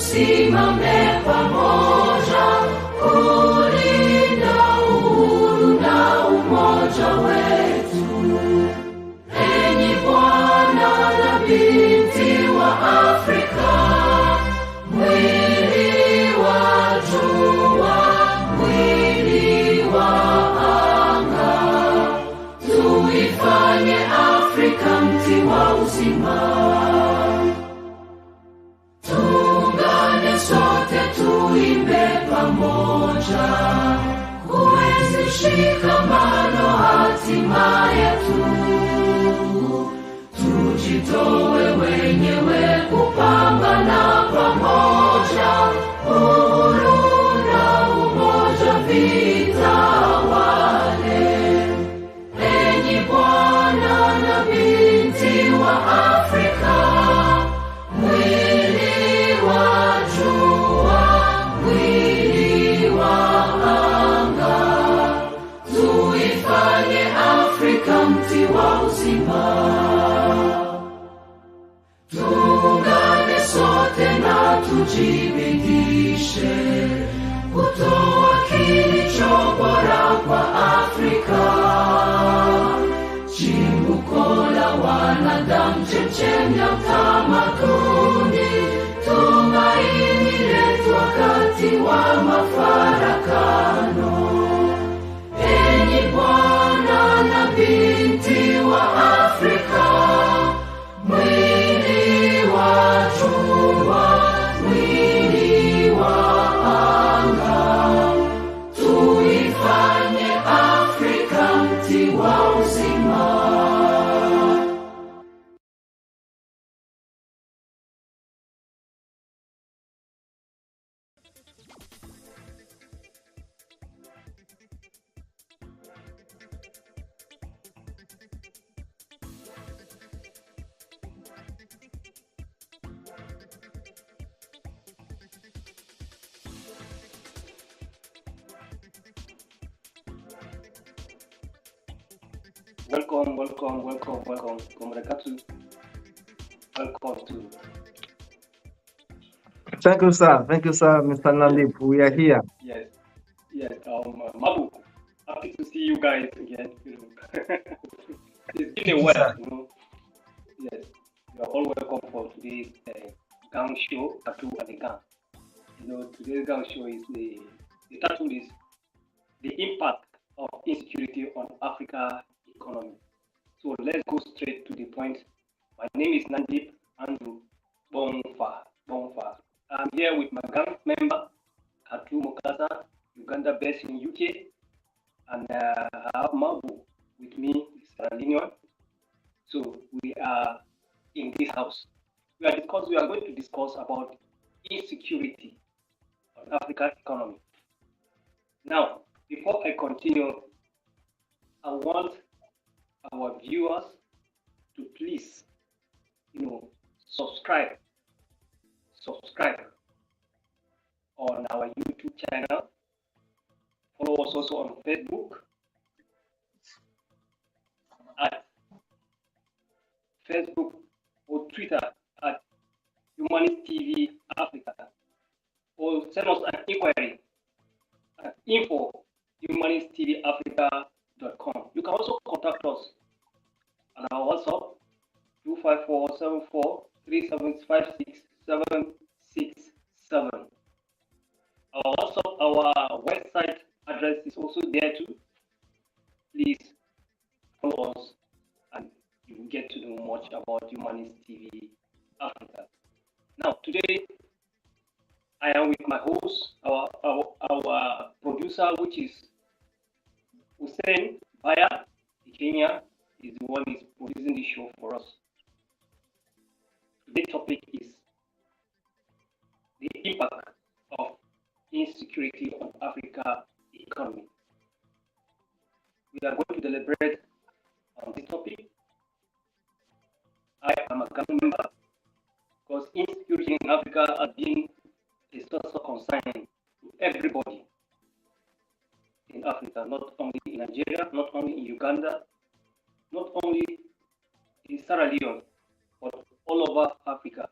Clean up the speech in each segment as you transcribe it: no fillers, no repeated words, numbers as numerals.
tusimame pamoja kulinda uhuru na umoja wetu. Enyi Bwana na binti wa Afrika, mwili wa jua, mwili wa anga, tuifanye Afrika mti wa uzima. Tuungane sote tuimbe pamoja, kuenzi shikamano hatima yetu. Tujitoe wenyewe kupambana pamoja, uhuru na umoja vitawale. Enyi Bwana na binti wa Afrika, mwili wa jua, mwili wa anga, tuifanye Afrika mti wa uzima. Tuungane sote na tujibidishe kutoa kilicho bora kwa Afrika, chimbuko la wanadamu, chemchemi ya utamaduni, tumaini letu wakati wa mafarakano. Enyi Bwana na binti wa Afrika, mwili wa jua, mwili wa anga, tuifanye Afrika mti wa uzima. Welcome, Comrade. Welcome to. Thank you, sir, Mr. Nandip. We are here. Yes. Mabu, happy to see you guys again. It's been a while, Yes, you are all welcome for today's gang show, Tattoo and the Gang. Today's gang show is the title is the impact of insecurity on Africa economy. So let's go straight to the point. My name is Nandip Andrew Bonfa. I'm here with my gang member, Katu Mokasa, Uganda based in UK, and I have Mabu with me, Sierra Leone. So we are in this house. We are going to discuss about insecurity on African economy. Now, before I continue, I want our viewers to please, subscribe on our YouTube channel. Follow us also on Facebook at Facebook or Twitter at Humanist TV Africa, or send us an inquiry at info@humanisttvafrica.com. You can also contact us on our WhatsApp 254-74-3756-767. Our WhatsApp, our website address is also there too. Please follow us and you will get to know much about Humanist TV Africa. Now, today I am with my host, our producer, which is Hussein Baya, Kenya, is the one who is producing the show for us. Today's topic is the impact of insecurity on Africa economy. We are going to deliberate on this topic. I am a gang member because insecurity in Africa has been a source of concern to everybody in Africa, not only in Nigeria, not only in Uganda, not only in Sierra Leone, but all over Africa,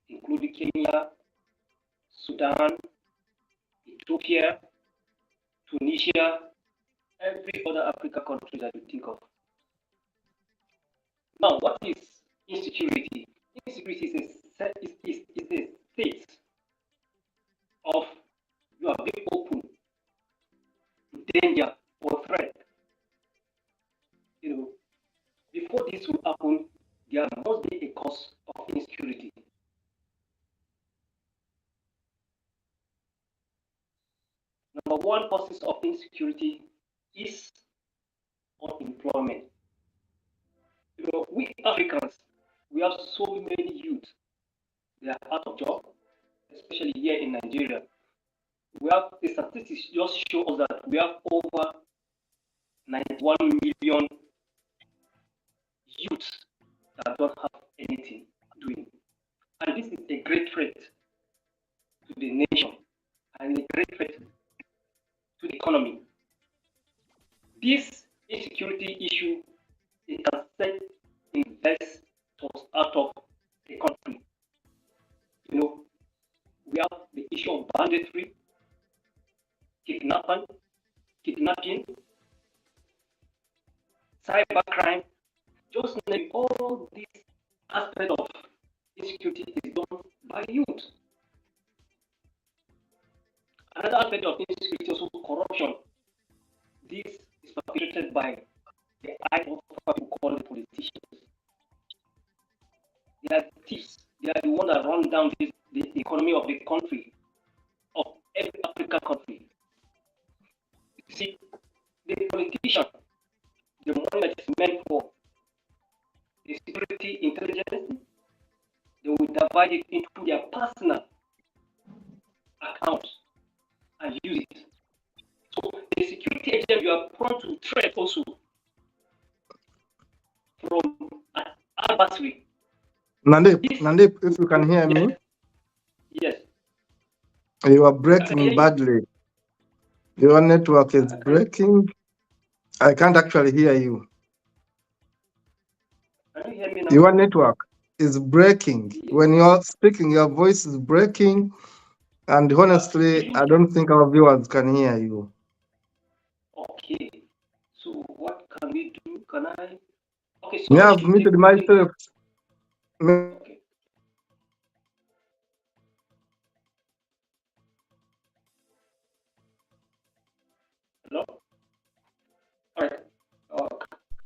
including Kenya, Sudan, Ethiopia, Tunisia, every other African country that you think of. Now, what is insecurity? Insecurity is a state of you are being open to danger or threat. You know, before this will happen, there must be a cause of insecurity. Number one causes of insecurity is unemployment. You know, we Africans, we have so many youth. They are out of job, especially here in Nigeria. We have the statistics just show us that we have over 91 million youth that don't have anything doing. And this is a great threat to the nation and a great threat to the economy. This insecurity issue, it can set investors out of the country. You know, we have the issue of banditry, kidnapping, cybercrime. Just name all these aspects of insecurity is done by youth. Another aspect of insecurity is also corruption. This is perpetrated by the eye of what we call the politicians. They are thieves. They are the ones that run down the economy of the country, of every African country. You see, the politician, the money that is meant for the security intelligence, they will divide it into their personal accounts and use it. So the security agent, you are prone to threat also from an adversary. Nandip, if you can hear me. Yes. You are breaking badly. Your network is breaking. I can't actually hear you. Can you hear me now? Your network is breaking. When you are speaking, your voice is breaking. And honestly, I don't think our viewers can hear you. Okay. So what can we do? Can I? Okay. So I've muted myself. Okay. Hello? All right.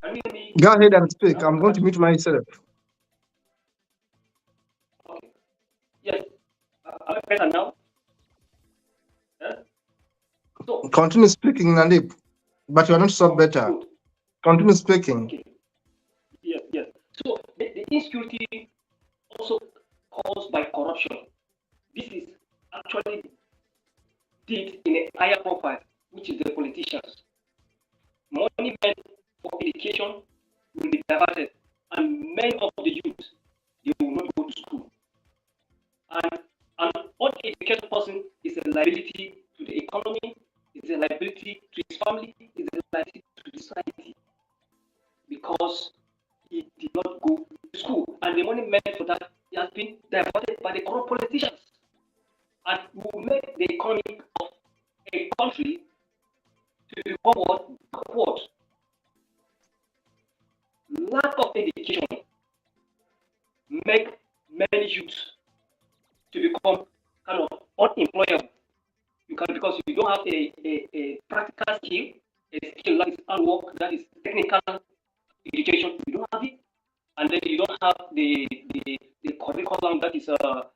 Can you hear me? Go ahead and speak. I'm going to mute myself. Okay. Yes. Am I better now? Yeah? So, continue speaking, Nandip, but you are not so better. Good. Continue speaking. Okay. Yes, yes. So the insecurity also caused by corruption. This is actually did in a higher profile, which is the politicians. Money meant for education will be diverted, and many of the youth, they will not go to school. And an uneducated person is a liability to the economy, is a liability to his family, is a liability to the society, because he did not go to school. And the money meant for that has been diverted by the corrupt politicians. And will make the economy of a country to become backward. Lack of education make many youths to become kind of unemployable. Because you don't have a practical skill, a skill that is hard work, that is technical education, you don't have it, and then you don't have the curriculum that is the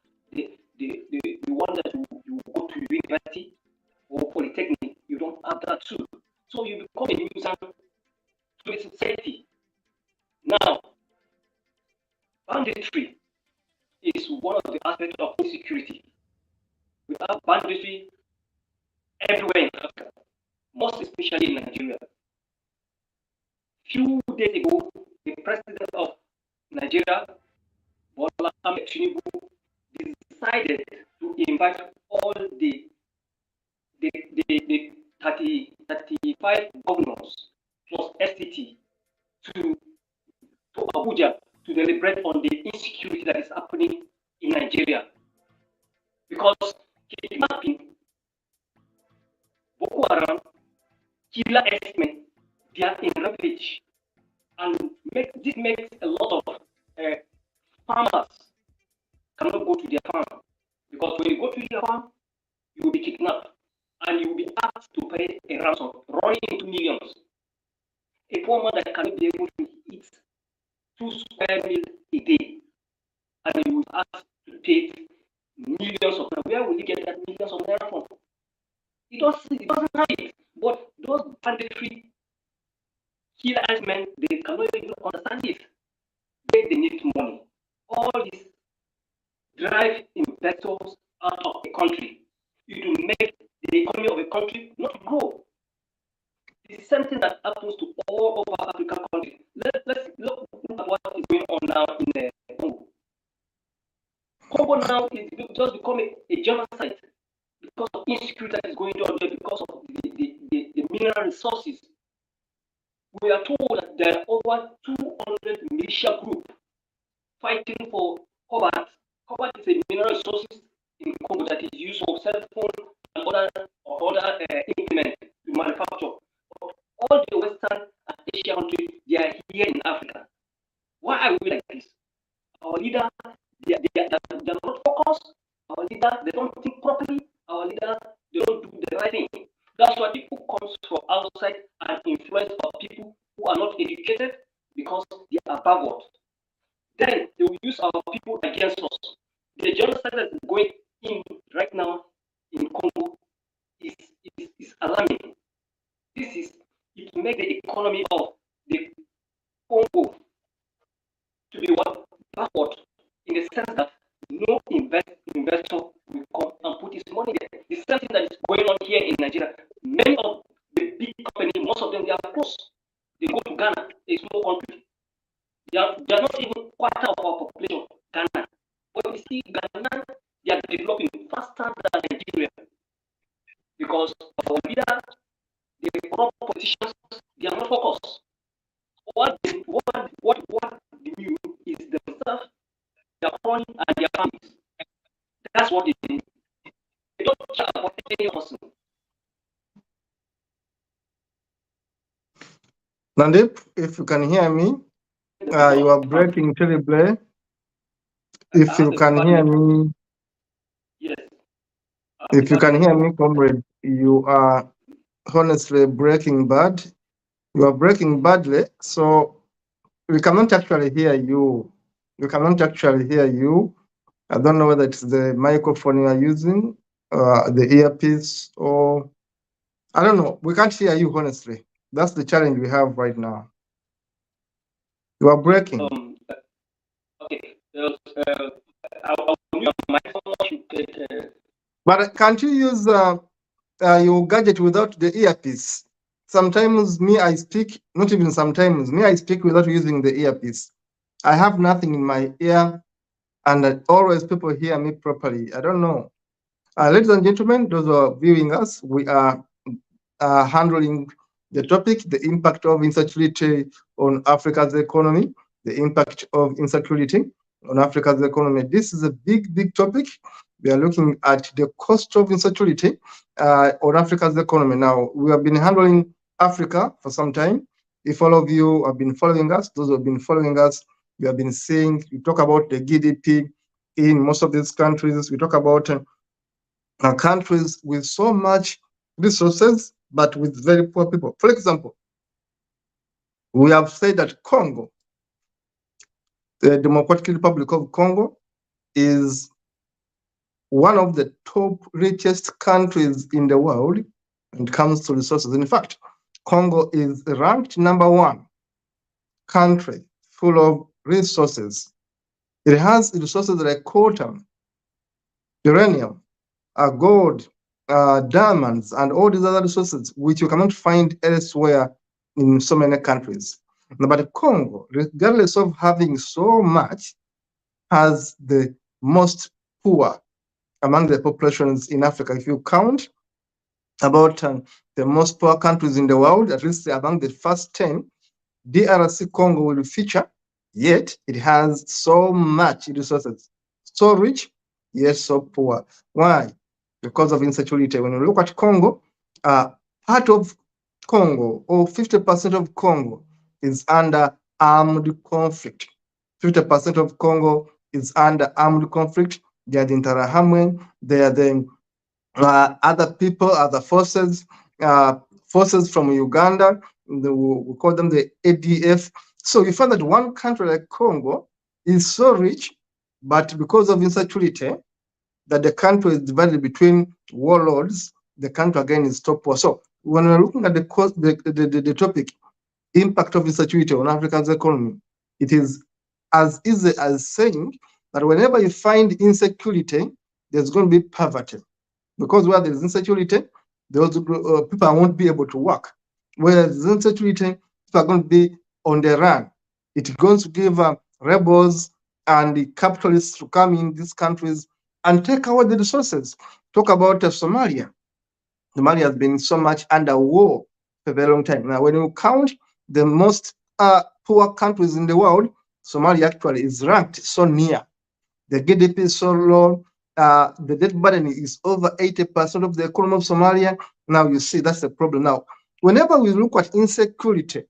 one that you go to university or polytechnic, you don't have that too. So you become a nuisance to the society. Now, banditry is one of the aspects of insecurity. We have banditry everywhere in Africa, most especially in Nigeria. Few days ago, the president of Nigeria, Bola Ahmed Tinubu, decided to invite all the 35 governors plus STT to Abuja to deliberate on the insecurity that is happening in Nigeria. Because kidnapping, Boko Haram, killer herdsmen, they are in rampage. And this makes a lot of farmers cannot go to their farm. Because when you go to your farm, you will be kidnapped and you will be asked to pay a ransom running into millions. A poor man that cannot be able to eat 2 square meals a day, and you will ask to pay millions of naira. Where will you get that millions of naira from? It doesn't have it. But those banditry killers, men, they cannot even understand this. They need money. All this drive investors out of the country. It will make the economy of a country not grow. It's something that happens to all of our African countries. Let's look at what is going on now in Congo. Congo now is just becoming a genocide because of insecurity that is going on there, because of the mineral resources. We are told that there are over 200 militia groups fighting for cobalt. Cobalt is a mineral resources in Congo that is used for cell phone and other implements to manufacture. All the Western and Asian countries, they are here in Africa. Why are we like this? Our leaders, they are not focused. Our leaders, they don't think properly. Our leaders, they don't do the right thing. That's why people come from outside and influence our people who are not educated because they are backward. Then they will use our people against us. The genocide that is going in right now in Congo is alarming. It makes the economy of the Congo to be backward in the sense that no investor will come and put his money there. The same thing that is going on here in Nigeria. Many of the big companies, most of them, they are closed. They go to Ghana, a small country. They are not even quarter of our population, Ghana. But you see, Ghana, they are developing faster than Nigeria because our leaders, the corrupt politicians, they are not focused. What they do is themselves, their money, and their families. That's what they do. They don't care about any person. Nandip, if you can hear me, you are breaking terribly. If you can hear me, yes. If you can hear me, comrade, you are honestly breaking bad. You are breaking badly, so we cannot actually hear you. We cannot actually hear you. I don't know whether it's the microphone you are using, the earpiece, or I don't know. We can't hear you, honestly. That's the challenge we have right now. You are breaking. Okay. I'll mute my phone. But can't you use your gadget without the earpiece? Sometimes me, I speak, not even sometimes, me, I speak without using the earpiece. I have nothing in my ear, and always people hear me properly. I don't know. Ladies and gentlemen, those who are viewing us, we are handling the topic, the impact of insecurity on Africa's economy, the impact of insecurity on Africa's economy. This is a big, big topic. We are looking at the cost of insecurity on Africa's economy. Now, we have been handling Africa for some time. If all of you have been following us, those who have been following us, we have been seeing, we talk about the GDP in most of these countries. We talk about countries with so much resources, but with very poor people. For example, we have said that Congo, the Democratic Republic of Congo, is one of the top richest countries in the world when it comes to resources. In fact, Congo is ranked #1 country full of resources. It has resources like coltan, uranium, gold, diamonds, and all these other resources which you cannot find elsewhere in so many countries. But Congo, regardless of having so much, has the most poor among the populations in Africa. If you count about the most poor countries in the world, at least among the first 10, DRC Congo will feature, yet it has so much resources. So rich, yet so poor. Why? because of insecurity. When you look at Congo, part of Congo, or 50% of Congo, is under armed conflict. 50% of Congo is under armed conflict. They are the Interahamwe, they are the other people, other forces, forces from Uganda. We call them the ADF. So you find that one country like Congo is so rich, but because of insecurity, that the country is divided between warlords, the country again is top poor. So when we're looking at the topic, impact of insecurity on Africa's economy, it is as easy as saying that whenever you find insecurity, there's going to be poverty. Because where there is insecurity, those people won't be able to work. Where there is insecurity, people are going to be on the run. It's going to give rebels and the capitalists to come in these countries and take away the resources. Talk about Somalia. Somalia has been so much under war for a very long time. Now, when you count the most poor countries in the world, Somalia actually is ranked so near. The GDP is so low. The debt burden is over 80% of the economy of Somalia. Now you see that's the problem. Now, whenever we look at insecurity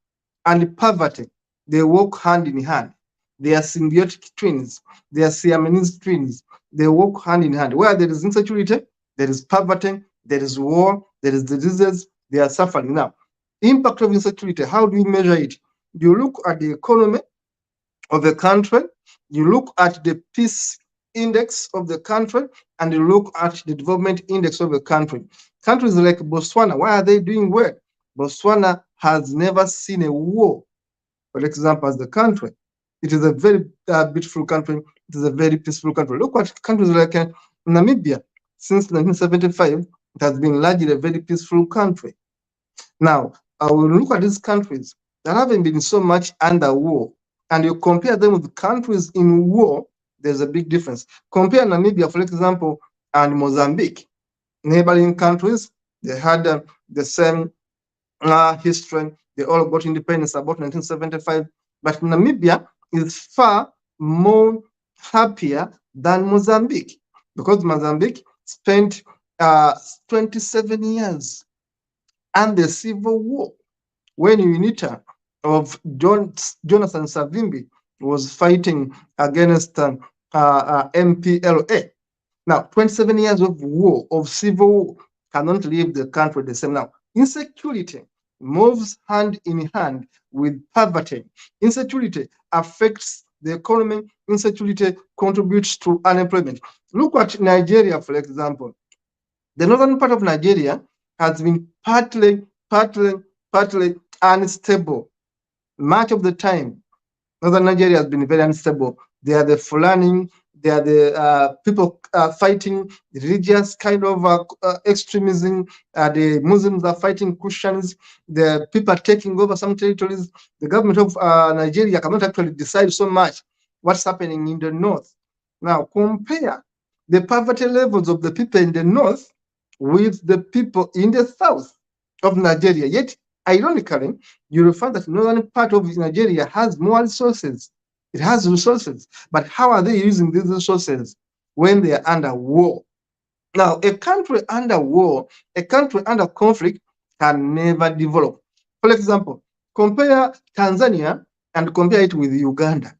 and poverty, they work hand in hand. They are symbiotic twins. They are Siamese twins. They work hand in hand. Where there is insecurity, there is poverty, there is war, there is diseases, they are suffering. Now, impact of insecurity, how do you measure it? You look at the economy of the country, you look at the peace index of the country, and you look at the development index of the country. Countries like Botswana, why are they doing well? Botswana has never seen a war, for example, as the country. It is a very beautiful country. It is a very peaceful country. Look at countries like Namibia. Since 1975, it has been largely a very peaceful country. Now, when we look at these countries that haven't been so much under war, and you compare them with countries in war, there's a big difference. Compare Namibia, for example, and Mozambique. Neighboring countries, they had the same history. They all got independence about 1975. But Namibia is far more happier than Mozambique, because Mozambique spent 27 years under civil war when UNITA of Jonathan Savimbi was fighting against MPLA. Now, 27 years of war, of civil war, cannot leave the country the same. Now, insecurity moves hand in hand with poverty. Insecurity affects the economy. Insecurity contributes to unemployment. Look at Nigeria, for example. The northern part of Nigeria has been partly unstable. Much of the time, northern Nigeria has been very unstable. They are the Fulani, they are the people fighting religious kind of extremism. The Muslims are fighting Christians. The people are taking over some territories. The government of Nigeria cannot actually decide so much what's happening in the north. Now, compare the poverty levels of the people in the north with the people in the south of Nigeria. Yet, ironically, you will find that the northern part of Nigeria has more resources. It has resources, but how are they using these resources when they are under war? Now, a country under war, a country under conflict can never develop. For example, compare Tanzania and compare it with Uganda.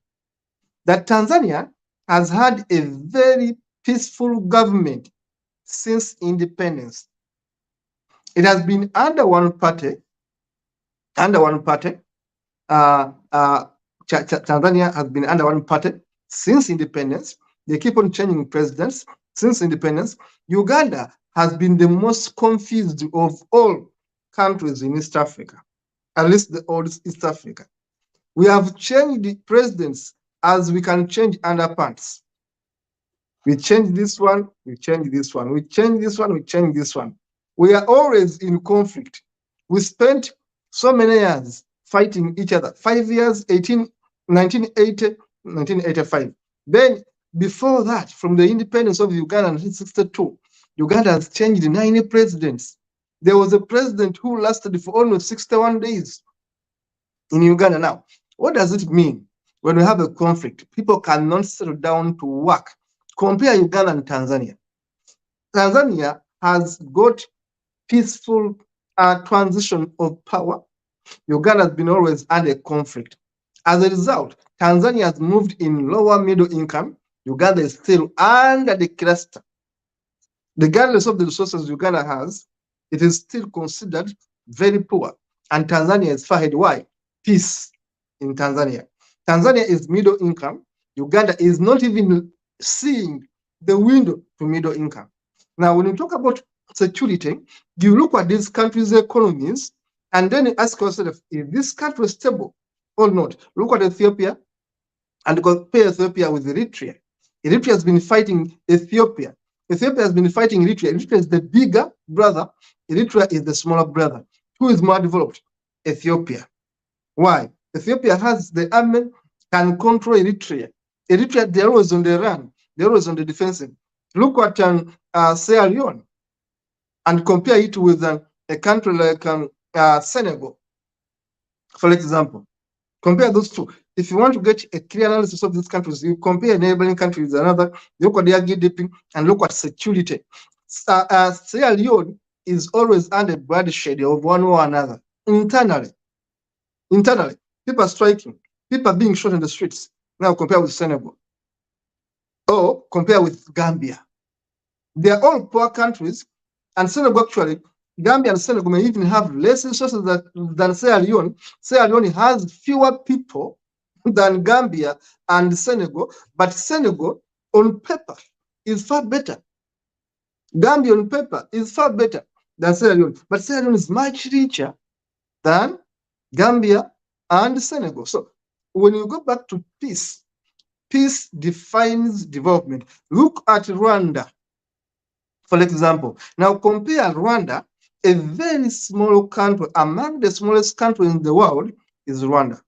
That Tanzania has had a very peaceful government since independence. It has been under one party. Tanzania has been under one party since independence. They keep on changing presidents since independence. Uganda has been the most confused of all countries in East Africa, at least the old East Africa. We have changed the presidents as we can change underpants. We change this one, we change this one. We change this one, we change this one. We are always in conflict. We spent so many years fighting each other. 5 years, 1980, 1985. Then, before that, from the independence of Uganda in 1962, Uganda has changed 90 presidents. There was a president who lasted for almost 61 days in Uganda. Now, what does it mean when we have a conflict? People cannot settle down to work. Compare Uganda and Tanzania. Tanzania has got peaceful transition of power. Uganda has been always under conflict. As a result, Tanzania has moved in lower middle income. Uganda is still under the cluster. Regardless of the resources Uganda has, it is still considered very poor. And Tanzania is far ahead. Why? Peace in Tanzania. Tanzania is middle income. Uganda is not even seeing the window to middle income. Now, when you talk about security, you look at these countries' economies, and then you ask yourself, is this country stable or not? Look at Ethiopia and compare Ethiopia with Eritrea. Eritrea has been fighting Ethiopia. Ethiopia has been fighting Eritrea. Eritrea is the bigger brother. Eritrea is the smaller brother. Who is more developed? Ethiopia. Why? Ethiopia has the army, can control Eritrea. Eritrea, they're always on the run. They're always on the defensive. Look at Sierra Leone and compare it with a country like Senegal, for example. Compare those two. If you want to get a clear analysis of these countries, you compare a neighboring country with another, look at their GDP, and look at security. Sierra Leone is always under bloodshed of one or another. Internally, people are striking, people are being shot in the streets. Now compare with Senegal, or compare with Gambia. They are all poor countries, and Senegal actually, Gambia and Senegal may even have less resources than Sierra Leone. Sierra Leone has fewer people than Gambia and Senegal, but Senegal on paper is far better. Gambia on paper is far better than Sierra Leone, but Sierra Leone is much richer than Gambia and Senegal. So when you go back to peace, peace defines development. Look at Rwanda, for example. Now compare Rwanda, a very small country, among the smallest countries in the world is Rwanda.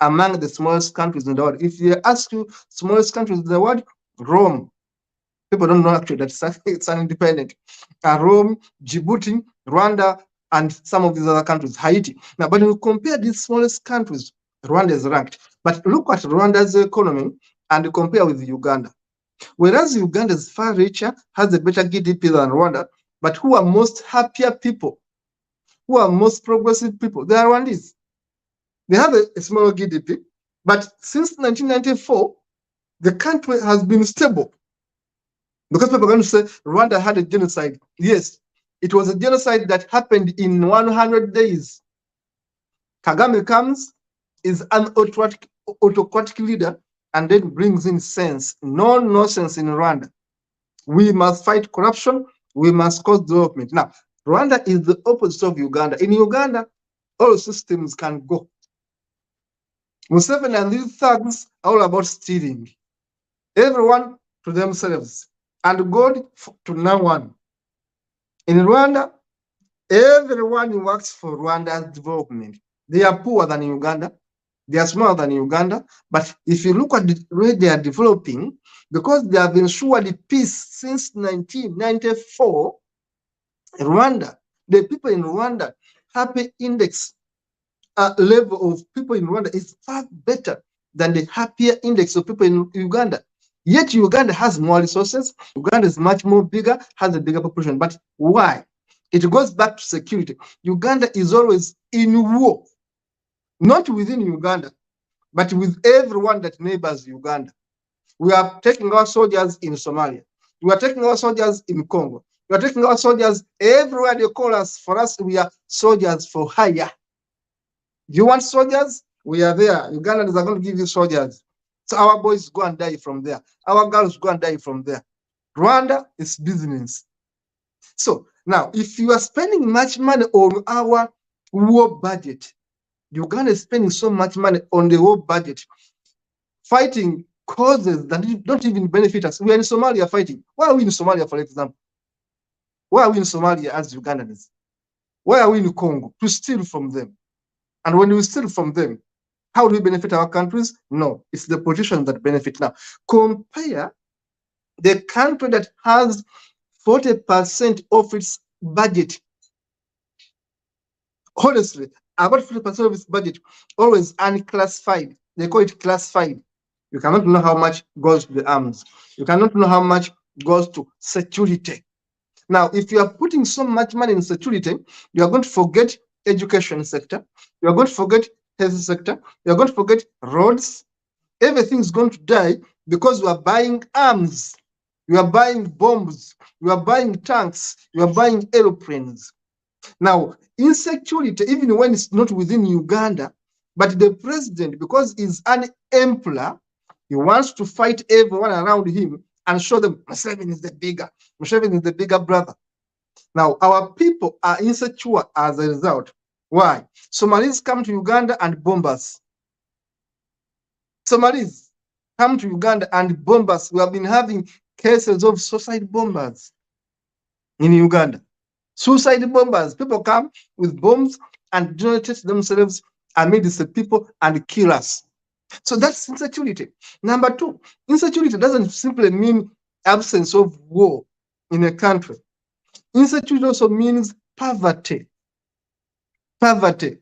Among the smallest countries in the world. If they ask you smallest countries in the world, Rome. People don't know actually that it's an independent. Rome, Djibouti, Rwanda, and some of these other countries, Haiti. Now, but when you compare these smallest countries, Rwanda is ranked. But look at Rwanda's economy and compare with Uganda. Whereas Uganda is far richer, has a better GDP than Rwanda, but who are most happier people? Who are most progressive people? They are Rwandese. They have a small GDP, but since 1994, the country has been stable. Because people are going to say Rwanda had a genocide. Yes, it was a genocide that happened in 100 days. Kagame comes, is an autocratic leader, and then brings in sense. No nonsense in Rwanda. We must fight corruption. We must cause development. Now, Rwanda is the opposite of Uganda. In Uganda, all systems can go. Museveni and these thugs are all about stealing. Everyone to themselves, and God to no one. In Rwanda, everyone works for Rwanda's development. They are poorer than Uganda. They are smaller than Uganda. But if you look at the way they are developing, because they have ensured peace since 1994, Rwanda, the people in Rwanda, happy index level of people in Rwanda is far better than the happier index of people in Uganda. Yet Uganda has more resources. Uganda is much more bigger, has a bigger population. But why? It goes back to security. Uganda is always in war, not within Uganda, but with everyone that neighbors Uganda. We are taking our soldiers in Somalia. We are taking our soldiers in Congo. We are taking our soldiers everywhere they call us. For us, we are soldiers for hire. You want soldiers? We are there. Ugandans are going to give you soldiers. So our boys go and die from there. Our girls go and die from there. Rwanda is business. So now, if you are spending much money on our war budget, Uganda is spending so much money on the war budget, fighting causes that don't even benefit us. We are in Somalia fighting. Why are we in Somalia, for example? Why are we in Somalia as Ugandans? Why are we in Congo? To steal from them. And when we steal from them, how do we benefit our countries? No, it's the politicians that benefit. Now, compare the country that has 40% of its budget. Honestly, about 40% of its budget always unclassified. They call it classified. You cannot know how much goes to the arms. You cannot know how much goes to security. Now, if you are putting so much money in security, you are going to forget education sector, you are going to forget health sector, you are going to forget roads. Everything is going to die because you are buying arms, you are buying bombs, you are buying tanks, you are buying aeroplanes. Now, insecurity, even when it's not within Uganda, but the president, because he's an emperor, he wants to fight everyone around him and show them Museveni is the bigger brother. Now, our people are insecure as a result. Why? Somalis come to Uganda and bomb us. Somalis come to Uganda and bomb us. We have been having cases of suicide bombers in Uganda. Suicide bombers. People come with bombs and detonate themselves amidst the people and kill us. So that's insecurity. Number two, insecurity doesn't simply mean absence of war in a country. Insecurity also means poverty. Poverty.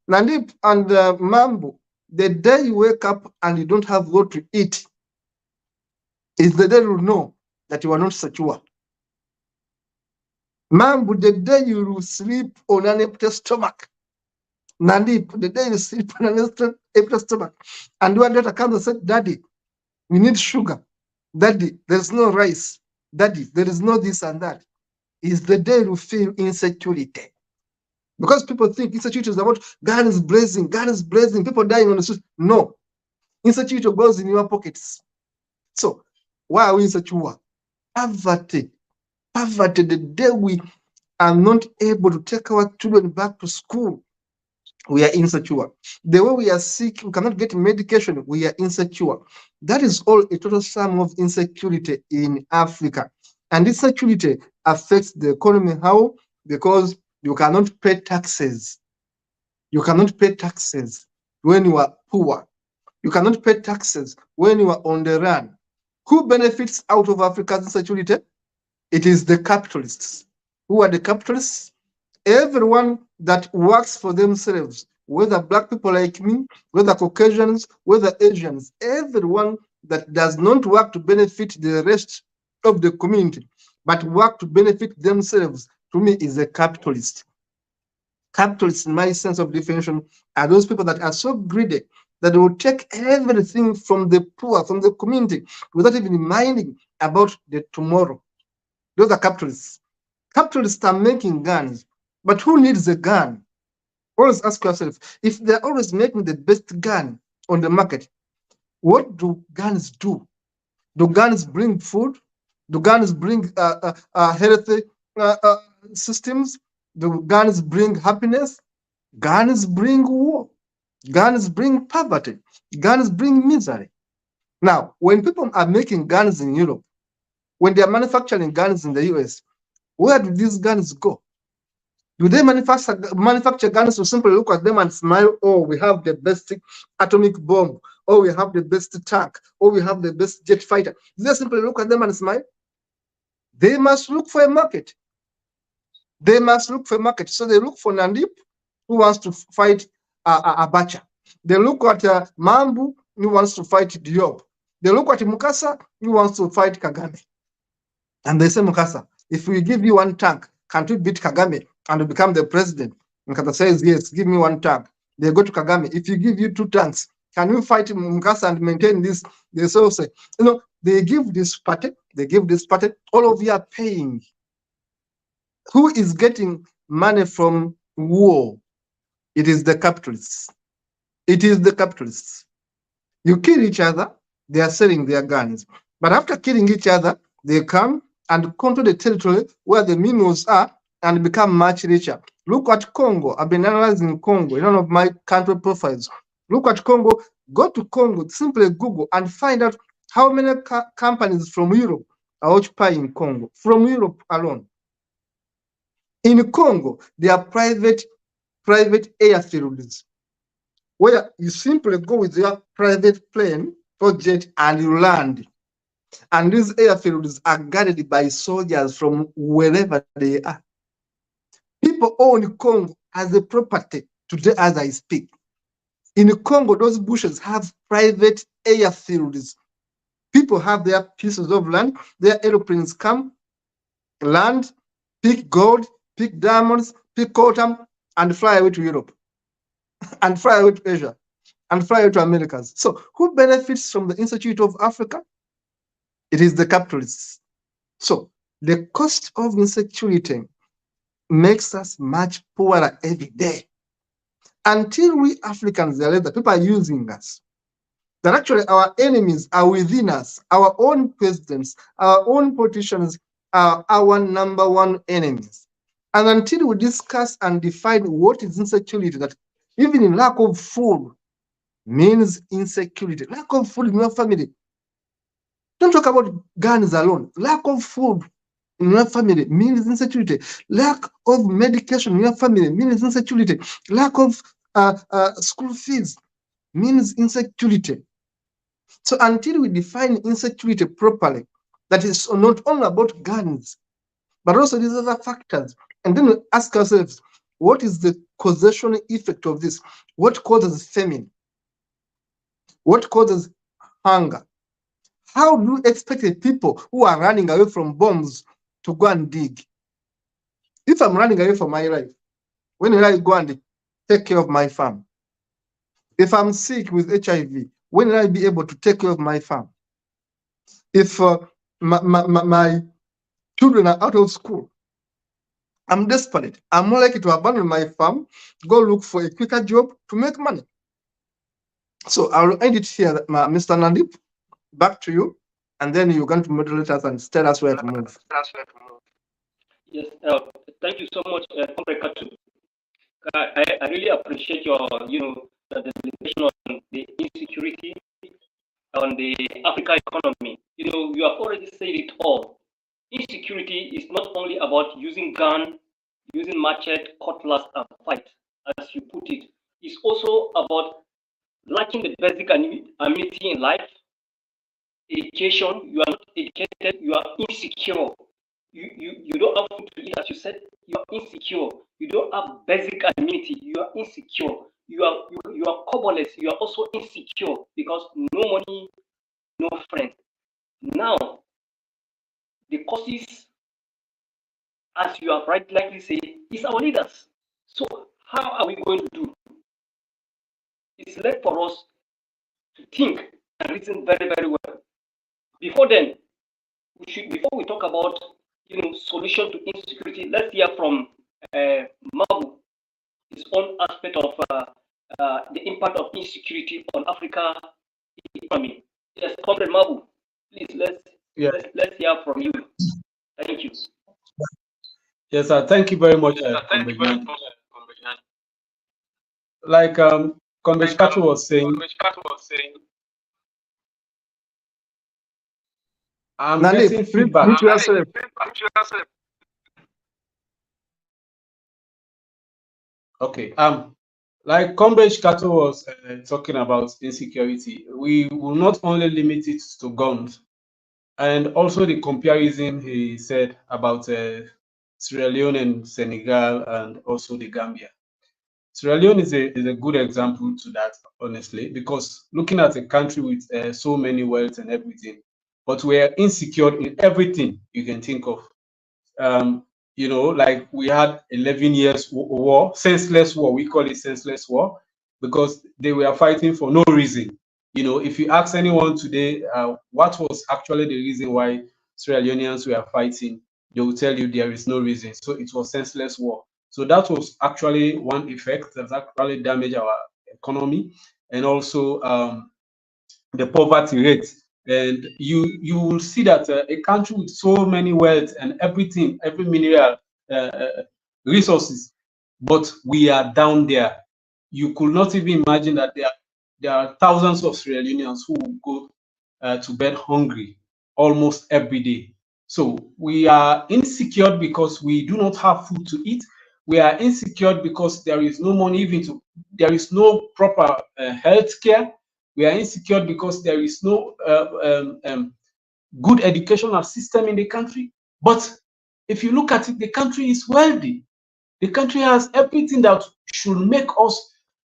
Nandip and Mambu, the day you wake up and you don't have what to eat is the day you know that you are not secure. Mambu, the day you sleep on an empty stomach. Nandip, the day you sleep on an empty stomach, and your daughter comes and says, Daddy, we need sugar. Daddy, there's no rice. Daddy, there is no this and that. Is the day you feel insecurity. Because people think insecurity is about guns blazing, people dying on the street. No. Insecurity goes in your pockets. So, why are we insecure? Poverty. Poverty, the day we are not able to take our children back to school, we are insecure. The way we are sick, we cannot get medication, we are insecure. That is all a total sum of insecurity in Africa. And insecurity affects the economy. How? Because you cannot pay taxes. You cannot pay taxes when you are poor. You cannot pay taxes when you are on the run. Who benefits out of Africa's insecurity? It is the capitalists. Who are the capitalists? Everyone that works for themselves, whether black people like me, whether Caucasians, whether Asians, everyone that does not work to benefit the rest of the community, but work to benefit themselves, to me is a capitalist. Capitalists, in my sense of definition, are those people that are so greedy that they will take everything from the poor, from the community, without even minding about the tomorrow. Those are capitalists. Capitalists are making guns, but who needs a gun? Always ask yourself, if they're always making the best gun on the market, what do guns do? Do guns bring food? Do guns bring healthy systems? Do guns bring happiness? Guns bring war. Guns bring poverty. Guns bring misery. Now, when people are making guns in Europe, when they are manufacturing guns in the US, where do these guns go? Do they manufacture guns to simply look at them and smile? Oh, we have the best atomic bomb. Oh, we have the best tank. Oh, we have the best jet fighter. Do they simply look at them and smile? They must look for a market. They must look for a market. So they look for Nandip, who wants to fight Abacha. They look at Mambu, who wants to fight Diop. They look at Mukasa, who wants to fight Kagame. And they say, Mukasa, if we give you one tank, can't you beat Kagame and become the president? Mukasa says, yes, give me one tank. They go to Kagame. If you give you 2 tanks, can you fight Mukasa and maintain this? They so say, they give this party, all of you are paying. Who is getting money from war? It is the capitalists. It is the capitalists. You kill each other, they are selling their guns. But after killing each other, they come and control the territory where the minerals are and become much richer. Look at Congo. I've been analyzing Congo in one of my country profiles. Look at Congo. Go to Congo, simply Google and find out how many companies from Europe are occupying Congo, from Europe alone. In Congo, there are private airfields where you simply go with your private plane or jet and you land. And these airfields are guarded by soldiers from wherever they are. People own Congo as a property today as I speak. In Congo, those bushes have private airfields. People have their pieces of land, their airplanes come, land, pick gold, pick diamonds, pick coltan, and fly away to Europe, and fly away to Asia, and fly away to Americas. So who benefits from the insecurity of Africa? It is the capitalists. So the cost of insecurity makes us much poorer every day. Until we Africans realize that people are using us, that actually our enemies are within us, our own presidents, our own politicians are our number one enemies. And until we discuss and define what is insecurity, that even in lack of food means insecurity, lack of food in your family. Don't talk about guns alone. Lack of food in your family means insecurity. Lack of medication in your family means insecurity. Lack of school fees means insecurity. So until we define insecurity properly, that is not only about guns, but also these other factors, and then we ask ourselves, what is the causation effect of this? What causes famine? What causes hunger? How do you expect the people who are running away from bombs to go and dig? If I'm running away from my life, when will I go and take care of my farm? If I'm sick with HIV, when will I be able to take care of my farm? If my children are out of school, I'm desperate. I'm more likely to abandon my farm, go look for a quicker job to make money. So I'll end it here, Mr. Nandip. Back to you, and then you're going to moderate us and tell us where to move. Yes, thank you so much, Comrade Katu. I really appreciate your, the delegation on the insecurity on the African economy. You have already said it all. Insecurity is not only about using gun, using machete, cutlass, and fight, as you put it. It's also about lacking the basic amenity in life. Education, you are not educated, you are insecure. You don't have food to eat, as you said, you are insecure. You don't have basic amenity, you are insecure. You are coverless, you are also insecure because no money, no friend. Now, the causes, as you have rightly said, is our leaders. So how are we going to do? It's left for us to think and reason very, very well. Before then, before we talk about solution to insecurity, let's hear from Mabu, his own aspect of the impact of insecurity on Africa economy. Yes, Comrade Mabu, please let's hear from you. Thank you. Yes, sir. Thank you very much, Like Comrade Katu was saying, I'm getting feedback. Okay. Like Comrade Katu was talking about insecurity, we will not only limit it to guns, and also the comparison he said about Sierra Leone and Senegal, and also the Gambia. Sierra Leone is a good example to that, honestly, because looking at a country with so many wealth and everything, but we are insecure in everything you can think of. Like we had 11 years war, senseless war. We call it senseless war because they were fighting for no reason. If you ask anyone today, what was actually the reason why Sierra Leoneans were fighting, they will tell you there is no reason. So it was senseless war. So that was actually one effect that actually damaged our economy, and also the poverty rate. And you will see that a country with so many wealth and everything, every mineral, resources, but we are down there. You could not even imagine that there are thousands of Sierra Leoneans who go to bed hungry almost every day. So we are insecure because we do not have food to eat. We are insecure because there is no money there is no proper health care. We are insecure because there is no good educational system in the country. But if you look at it, the country is wealthy. The country has everything that should make us,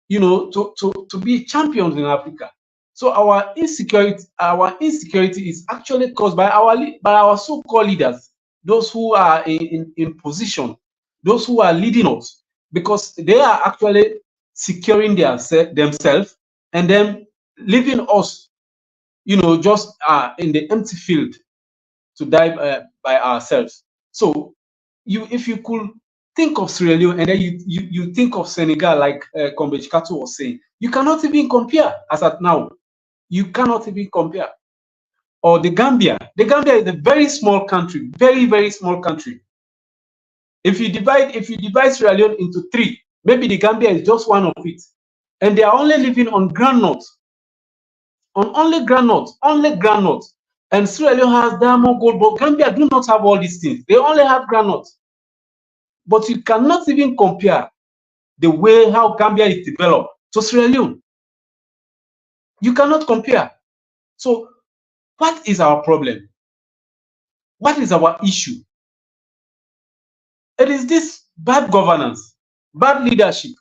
to be champions in Africa. So our insecurity is actually caused by our so-called leaders. those who are in position, those who are leading us, because they are actually securing themselves and then leaving us, just in the empty field to die by ourselves. So if you could think of Sierra Leone and then you think of Senegal, like Comrade Kato was saying, you cannot even compare as at now. You cannot even compare. Or the Gambia. The Gambia is a very small country, very, very small country. If you divide Sierra Leone into 3, maybe the Gambia is just one of it. And they are only living on groundnut. On only groundnut. And Sierra Leone has diamond, gold, but Gambia do not have all these things. They only have groundnut. But you cannot even compare the way how Gambia is developed to Sierra Leone. You cannot compare. So what is our problem? What is our issue? It is this bad governance, bad leadership.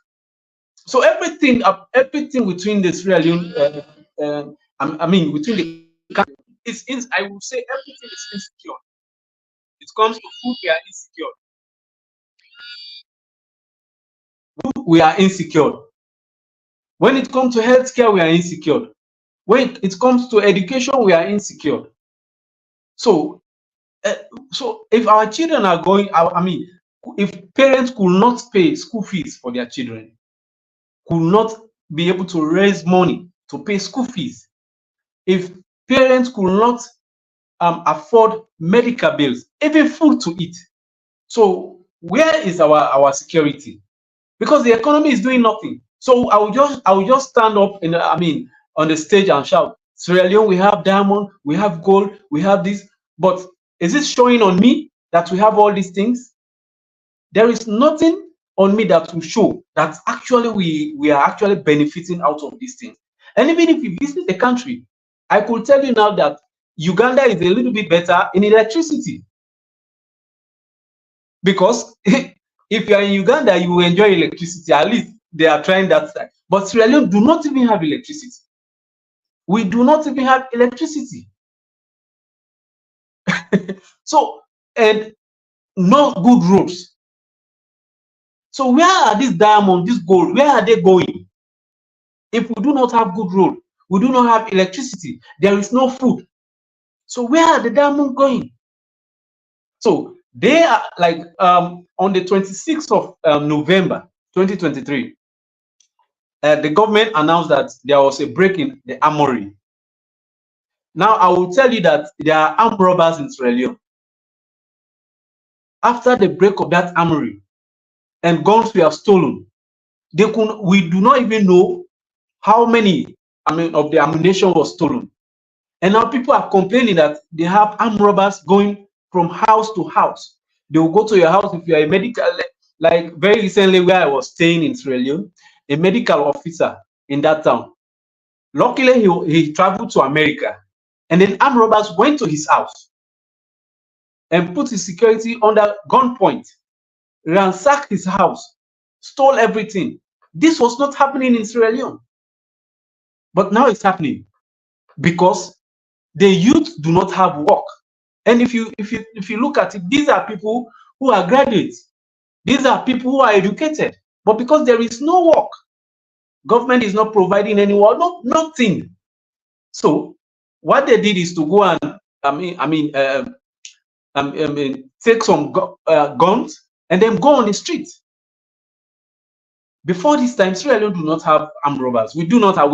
So everything between the Sierra Leone, between the countries, I would say everything is insecure. It comes to food, we are insecure. We are insecure. When it comes to healthcare, we are insecure. When it comes to education, we are insecure. So if our children are going, if parents could not pay school fees for their children, could not be able to raise money to pay school fees, if parents could not afford medical bills, even food to eat, so where is our security? Because the economy is doing nothing. So I will just stand up on the stage and shout, Sierra Leone, we have diamond, we have gold, we have this, but is it showing on me that we have all these things? There is nothing on me that will show that actually we are actually benefiting out of these things. And even if you visit the country, I could tell you now that Uganda is a little bit better in electricity. Because if you are in Uganda, you will enjoy electricity. At least they are trying that side. But Sierra Leone do not even have electricity. We do not even have electricity. So, and no good roads. So where are these diamonds, this gold, where are they going? If we do not have good road, we do not have electricity, there is no food. So where are the diamonds going? So they are like on the 26th of November 2023, the government announced that there was a break in the armory. Now I will tell you that there are armed robbers in Sierra Leone. After the break of that armory and guns were stolen, we do not even know how many of the ammunition was stolen. And now people are complaining that they have armed robbers going from house to house. They will go to your house if you are a medical, like very recently where I was staying in Sierra Leone, a medical officer in that town. Luckily, he traveled to America, and then armed robbers went to his house and put his security under gunpoint, ransacked his house, stole everything. This was not happening in Sierra Leone, but now it's happening because the youth do not have work. And if you look at it, these are people who are graduates. These are people who are educated, but because there is no work, government is not providing any work, nothing. So what they did is to go and take some guns and then go on the street. Before this time, Sierra Leone do not have armed robbers. We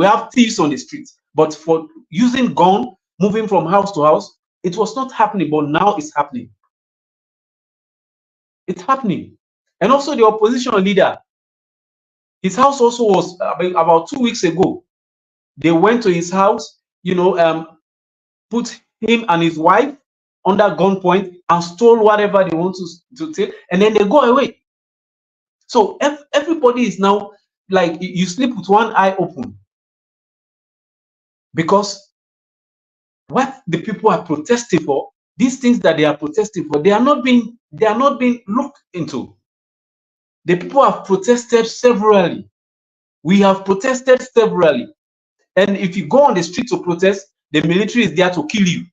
have thieves on the street, but for using gun, moving from house to house, it was not happening, but now it's happening. It's happening. And also the opposition leader, his house also was about 2 weeks ago. They went to his house, put him and his wife under gunpoint and stole whatever they want to take, and then they go away. So everybody is now like you sleep with one eye open, because what the people are protesting for, these things that they are protesting for, they are not being looked into. The people have protested severally. We have protested severally. And if you go on the street to protest, the military is there to kill you,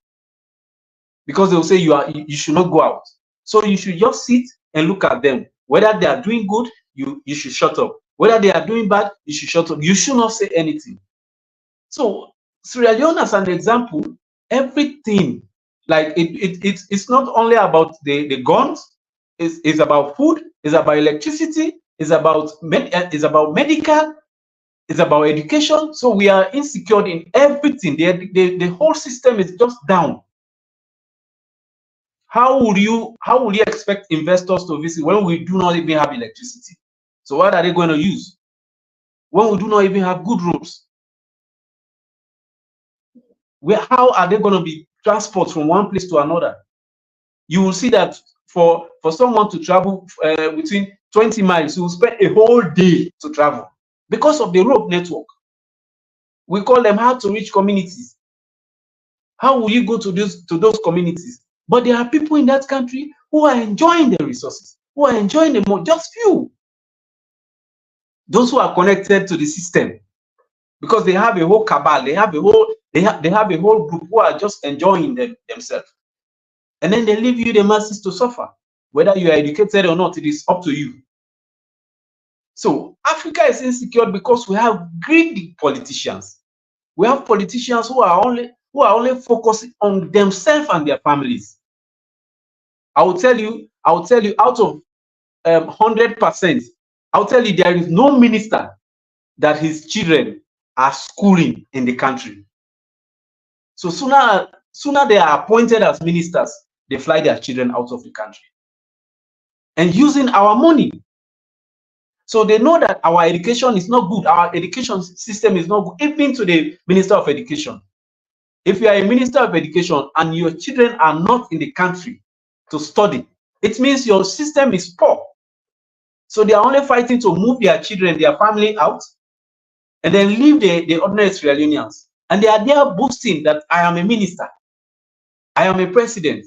because they will say you should not go out. So you should just sit and look at them. Whether they are doing good, you should shut up. Whether they are doing bad, you should shut up. You should not say anything. So Sierra Leone, as an example, everything, like it's not only about the guns, it's about food, it's about electricity, it's about medical, it's about education. So we are insecure in everything. The whole system is just down. How would you expect investors to visit when we do not even have electricity? So what are they going to use when we do not even have good roads? How are they going to be transport from one place to another? You will see that for someone to travel between 20 miles, you will spend a whole day to travel because of the road network. We call them hard to reach communities. How will you go to those communities? But there are people in that country who are enjoying the resources, who are enjoying the more, just few. Those who are connected to the system, because they have a whole cabal, they have a whole group who are just enjoying themselves. And then they leave you, the masses, to suffer. Whether you are educated or not, it is up to you. So Africa is insecure because we have greedy politicians. We have politicians who are only focusing on themselves and their families. I will tell you, out of 100%, I'll tell you there is no minister that his children are schooling in the country. So sooner they are appointed as ministers, they fly their children out of the country and using our money. So they know that our education is not good. Our education system is not good. Even to the Minister of Education. If you are a Minister of Education and your children are not in the country to study, it means your system is poor. So they are only fighting to move their children, their family out, and then leave the ordinary Sierra Leoneans. And they are there boasting that I am a minister, I am a president.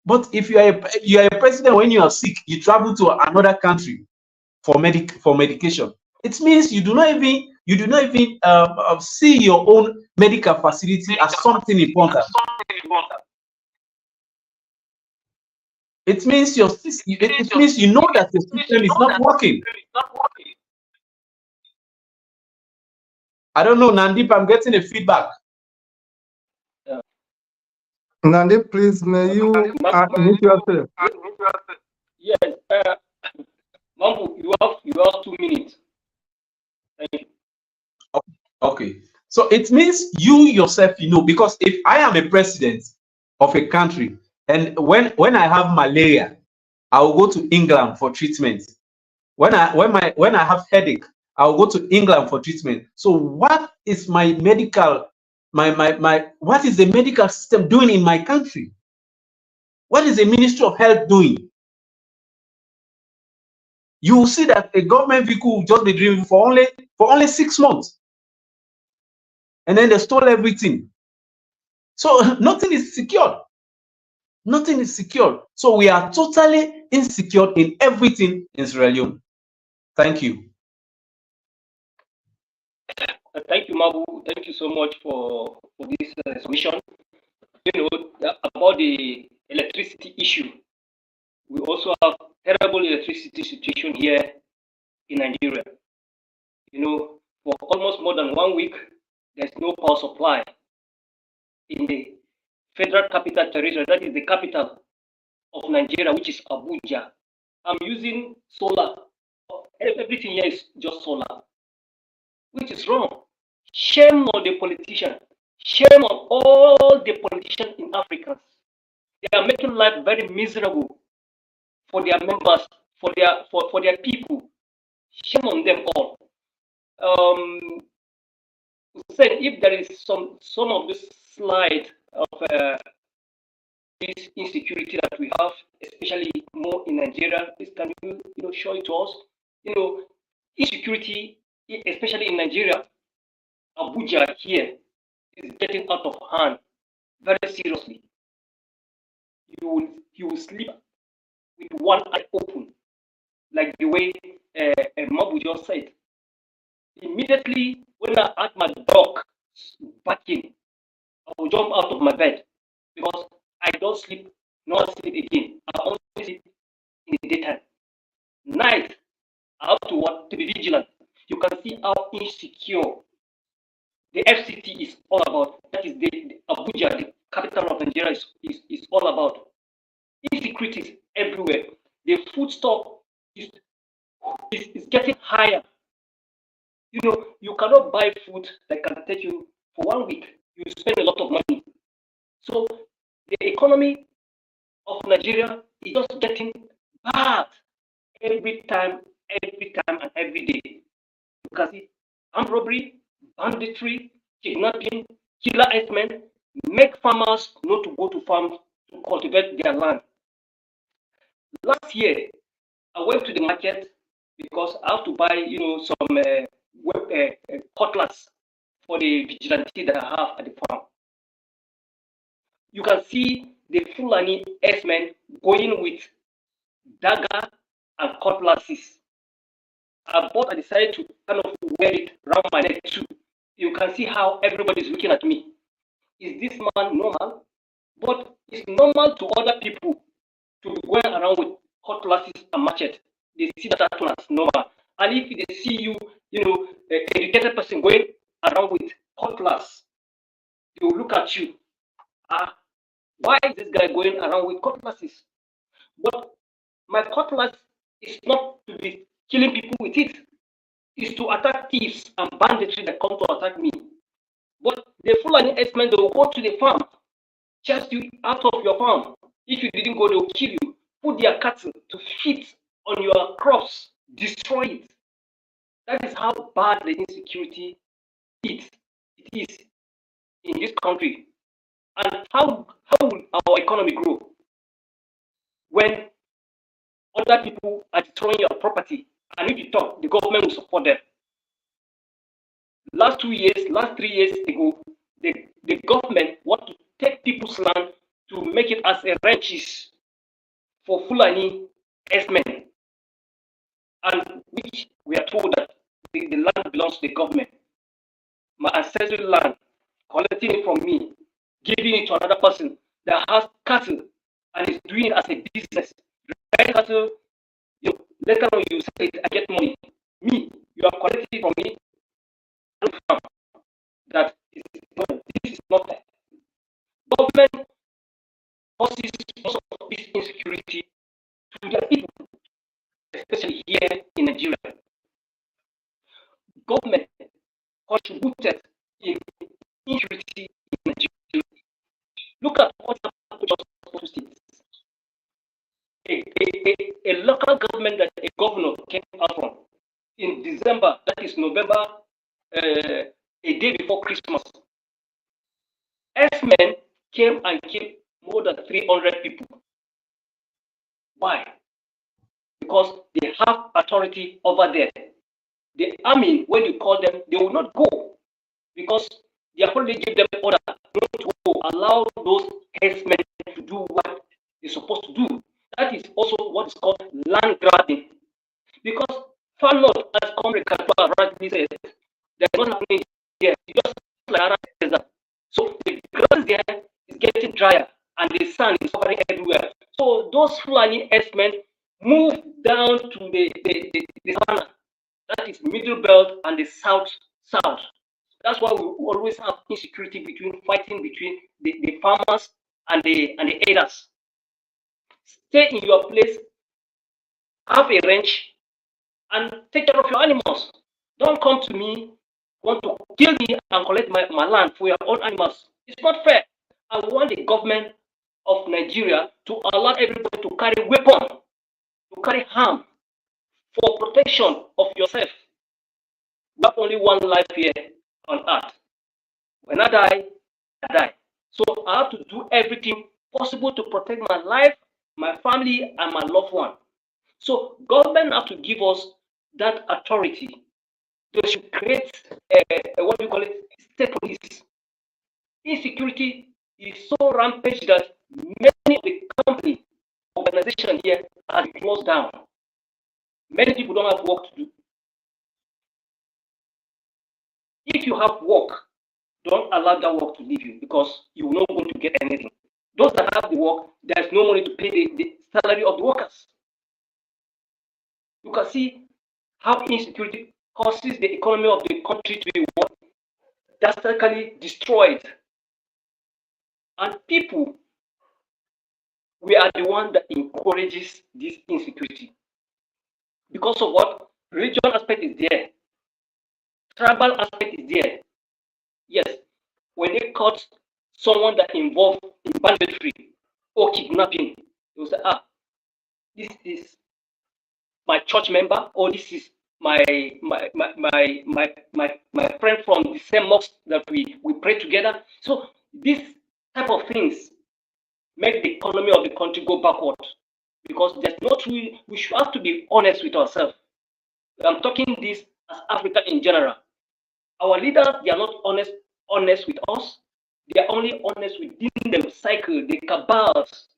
But if you are a president, when you are sick, you travel to another country for medication. It means you do not even see your own medical facility as something important. It means it means you know that the system is not working. I don't know, Nandip, I'm getting a feedback. Nandip, please, may you mute yourself? Yes, Mambu, you have 2 minutes. Thank you. Okay, so it means you yourself, because if I am a president of a country and when I have malaria, I will go to England for treatment. When I have headache, I will go to England for treatment. So what is my medical what is the medical system doing in my country? What is the Ministry of Health doing? You will see that a government vehicle will just be driven for only 6 months, and then they stole everything. So nothing is secured. Nothing is secured. So we are totally insecure in everything in Sierra Leone. Thank you. Thank you, Mabu. Thank you so much for this submission. About the electricity issue, we also have terrible electricity situation here in Nigeria. For almost more than 1 week, there's no power supply in the Federal Capital Territory, that is the capital of Nigeria, which is Abuja. I'm using solar. Everything here is just solar, which is wrong. Shame on the politician. Shame on all the politicians in Africa. They are making life very miserable for their members, for their people. Shame on them all. Saying if there is some of this slide of this insecurity that we have, especially more in Nigeria, please can you show it to us? Insecurity, especially in Nigeria, Abuja here is getting out of hand very seriously. You will sleep with one eye open, like the way Mabu just said. Immediately when I had my dog barking, I will jump out of my bed because I don't sleep not sleep again. I only sleep in the daytime. Night, I have to what? To be vigilant. You can see how insecure the FCT is all about. That is the Abuja, the capital of Nigeria, is all about. Insecurities everywhere. The food stock is getting higher. You know, you cannot buy food that can take you for 1 week. You spend a lot of money. So the economy of Nigeria is just getting bad every time, and every day. You can see armed robbery, banditry, kidnapping, killer herdsmen make farmers not to go to farms to cultivate their land. Last year, I went to the market because I have to buy, some cutlass for the vigilante that I have at the farm. You can see the Fulani herdsmen going with dagger and cutlasses. I decided to kind of wear it around my neck too. You can see how everybody is looking at me. Is this man normal? But it's normal to other people to be going around with cutlasses and machete. They see that as normal. And if they see you, an educated person going around with cutlass, they will look at you. Why is this guy going around with cutlasses? But my cutlass is not to be killing people with it. It's to attack thieves and banditry that come to attack me. But the Fulani herdsmen, they will go to the farm, chase you out of your farm. If you didn't go, they will kill you, put their cattle to feed on your crops, destroy it. That is how bad the insecurity is. It is in this country. And how will our economy grow when other people are destroying your property? And if you talk, the government will support them. Last 3 years ago, the government want to take people's land to make it as a ranches for Fulani herdsmen, and which we are told that the land belongs to the government. My ancestral land, collecting it from me, giving it to another person that has cattle and is doing it as a business. Cattle, later on you say, I get money. Me, you are collecting it from me. That this is not fair. Government causes most of this insecurity to their people, especially here in Nigeria. Government contributed in insecurity in Nigeria. Look at what happened to just 2 states. A local government that a governor came out from in December, that is November, a day before Christmas. X-Men came and killed more than 300 people. Why? Because they have authority over there. The army, when you call them, they will not go because they already give them order not to go. Allow those herdsmen to do what they're supposed to do. That is also what is called land grabbing. Because far north, as Comrade Katua rightly said, there's not happening here. It's just like Arab desert. So the grass there is getting drier and the sun is covering everywhere. So those Fulani herdsmen move down to the savannah. That is middle belt and the south. That's why we always have insecurity fighting between the farmers and the herders. Stay in your place, have a ranch, and take care of your animals. Don't come to me, want to kill me and collect my land for your own animals. It's not fair. I want the government of Nigeria to allow everybody to carry weapon, to carry arm for protection of yourself. We have only one life here on earth. When I die, I die. So I have to do everything possible to protect my life, my family, and my loved one. So government have to give us that authority. They should create what we call it, state police. Insecurity is so rampant that many of the company organization here are closed down. Many people don't have work to do. If you have work, don't allow that work to leave you because you are not going to get anything. Those that have the work, there's no money to pay the salary of the workers. You can see how insecurity causes the economy of the country to be drastically destroyed. And people, we are the one that encourages this insecurity. Because of what? Religion aspect is there. Tribal aspect is there. Yes, when they caught someone that involved in banditry or kidnapping, they will say, this is my church member, or this is my friend from the same mosque that we pray together. So this type of things make the economy of the country go backward, because there's not really, we should have to be honest with ourselves. I'm talking this as Africa in general. Our leaders, they are not honest with us. They are only honest within them cycle, the cabals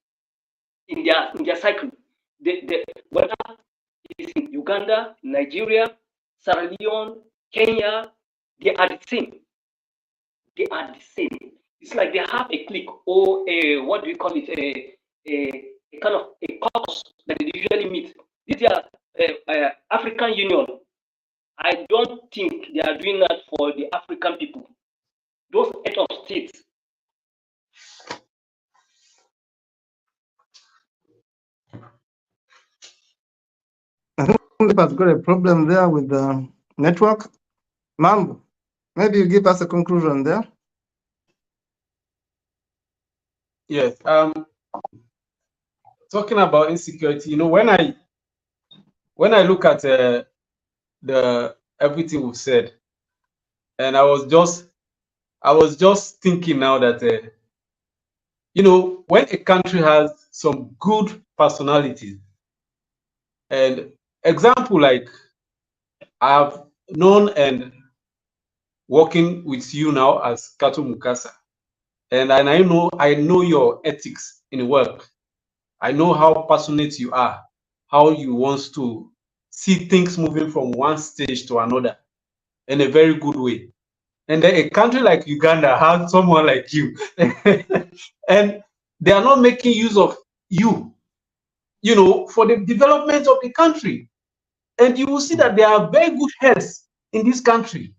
in their cycle. Whether it's in Uganda, Nigeria, Sierra Leone, Kenya, they are the same. They are the same. It's like they have a clique, or a, what do we call it, a kind of a caucus that they usually meet. These are African Union. I don't think they are doing that for the African people. Those head of states. I think I've got a problem there with the network. Mambo, maybe you give us a conclusion there. Yes. Talking about insecurity, you know, when I look at the everything we've said, and I was just thinking now that you know, when a country has some good personalities, and example, like I've known and working with you now as Kato Mukasa, and I know your ethics in work. I know how passionate you are, how you want to see things moving from one stage to another in a very good way. And then a country like Uganda has someone like you, and they are not making use of you, you know, for the development of the country. And you will see that there are very good heads in this country.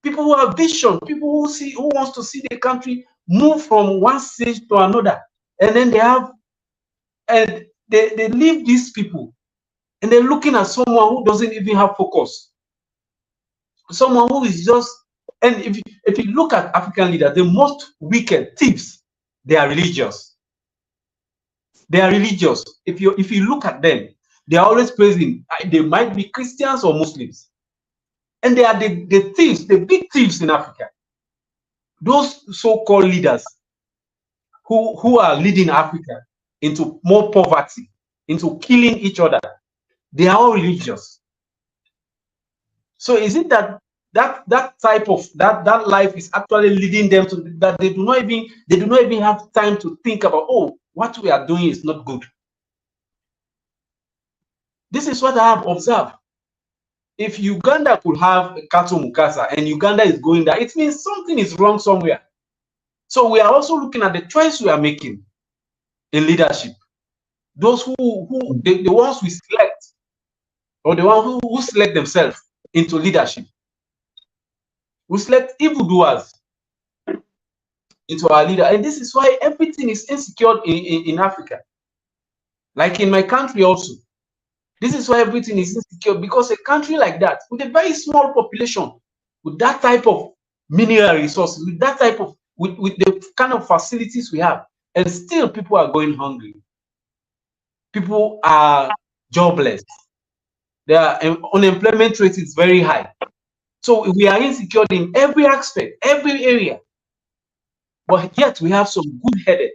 People who have vision, people who wants to see the country move from one stage to another. And then they leave these people, and they're looking at someone who doesn't even have focus. Someone who is just, and if you look at African leaders, the most wicked thieves, they are religious. They are religious. If you look at them, they are always praising. They might be Christians or Muslims, and they are the thieves, the big thieves in Africa. Those so-called leaders who are leading Africa into more poverty, into killing each other, they are all religious. So is it that type of that life is actually leading them to that they do not even have time to think about, oh, what we are doing is not good. This is what I have observed. If Uganda could have Kato Mukasa and Uganda is going there, it means something is wrong somewhere. So we are also looking at the choice we are making in leadership. Those who the ones we select, or the ones who select themselves into leadership. We select evildoers into our leader, and this is why everything is insecure in Africa. Like in my country also, this is why everything is insecure, because a country like that, with a very small population, with that type of mineral resources, with that type of with the kind of facilities we have, and still people are going hungry. People are jobless. Their unemployment rate is very high. So we are insecure in every aspect, every area. But yet we have some good-headed.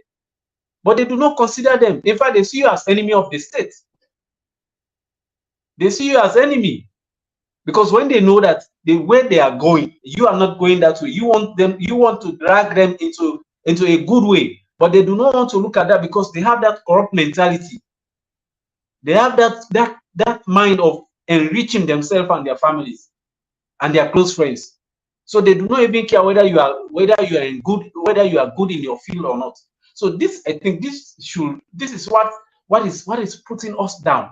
But they do not consider them. In fact, they see you as enemy of the state. They see you as enemy. Because when they know that the way they are going, you are not going that way. You want to drag them into a good way. But they do not want to look at that, because they have that corrupt mentality. They have that mind of enriching themselves and their families and their close friends. So they do not even care whether you are good in your field or not. So this, I think, this is what is putting us down,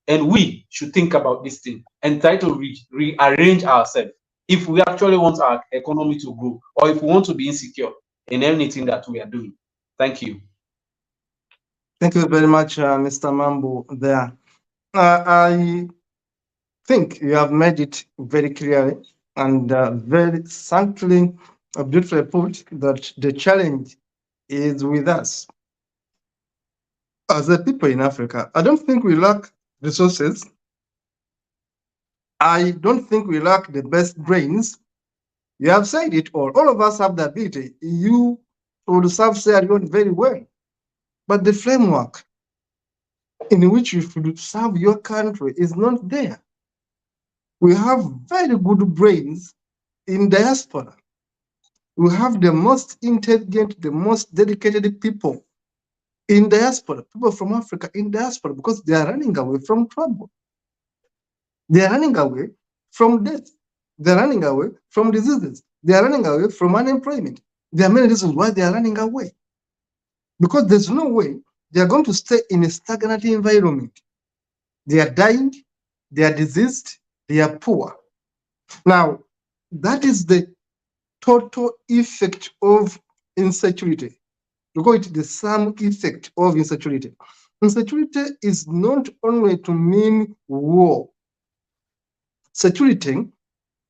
and we should think about this thing and try to rearrange ourselves if we actually want our economy to grow, or if we want to be insecure in anything that we are doing. Thank you. Thank you very much, Mr. Mambo. There, I think you have made it very clearly and very succinctly, beautifully put that the challenge is with us as a people in Africa. I don't think we lack resources. I don't think we lack the best brains. You have said it all. All of us have the ability. You would serve Sierra Leone very well. But the framework in which you should serve your country is not there. We have very good brains in diaspora. We have the most intelligent, the most dedicated people in diaspora, people from Africa in diaspora, because they are running away from trouble. They are running away from death. They are running away from diseases. They are running away from unemployment. There are many reasons why they are running away. Because there's no way they are going to stay in a stagnant environment. They are dying, they are diseased, they are poor. Now, that is the total effect of insecurity. We call it the sum effect of insecurity. Insecurity is not only to mean war. Security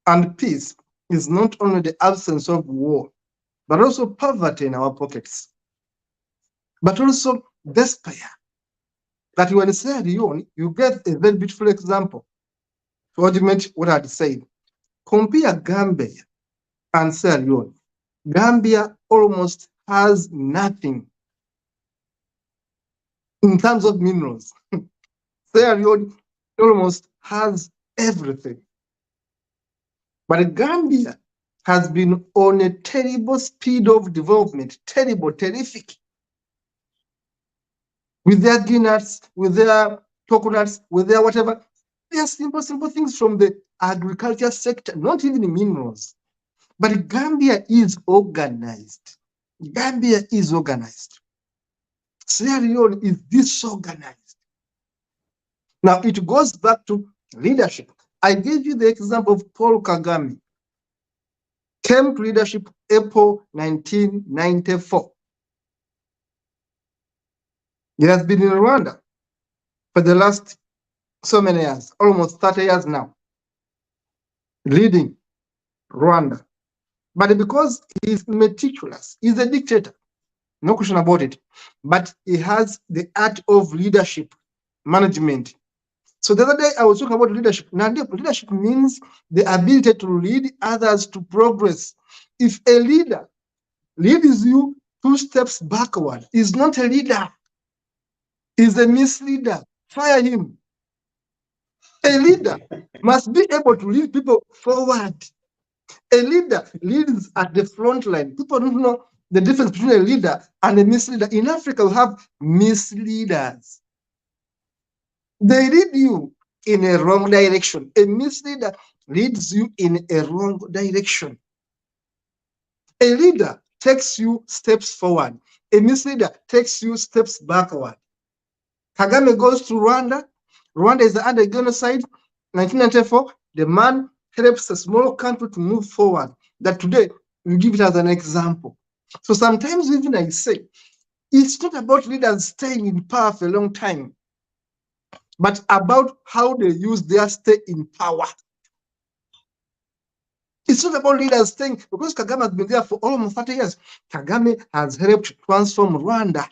and peace is not only the absence of war, but also poverty in our pockets, but also despair. That when Sierra Leone, you get a very beautiful example to augment what I had said. Compare Gambia and Sierra Leone. Gambia almost has nothing in terms of minerals. Sierra Leone almost has everything. But Gambia has been on a terrible speed of development, terrific. With their nuts, with their coconuts, with their whatever. They are simple things from the agriculture sector, not even minerals. But Gambia is organized. Gambia is organized. Sierra Leone is disorganized. Now it goes back to leadership. I gave you the example of Paul Kagame. Came to leadership April 1994. He has been in Rwanda for the last so many years, almost 30 years now, leading Rwanda. But because he's meticulous, he's a dictator, no question about it. But he has the art of leadership, management. So the other day I was talking about leadership. Now, leadership means the ability to lead others to progress. If a leader leads you 2 steps backward, is not a leader, is a misleader. Fire him. A leader must be able to lead people forward. A leader leads at the front line. People don't know the difference between a leader and a misleader. In Africa, we have misleaders. They lead you in a wrong direction. A misleader leads you in a wrong direction. A leader takes you steps forward. A misleader takes you steps backward. Kagame goes to Rwanda. Rwanda is under genocide. 1994, the man helps a small country to move forward. That today, we give it as an example. So sometimes even I say, it's not about leaders staying in power for a long time, but about how they use their stay in power. It's not about leaders staying, because Kagame has been there for almost 30 years. Kagame has helped transform Rwanda.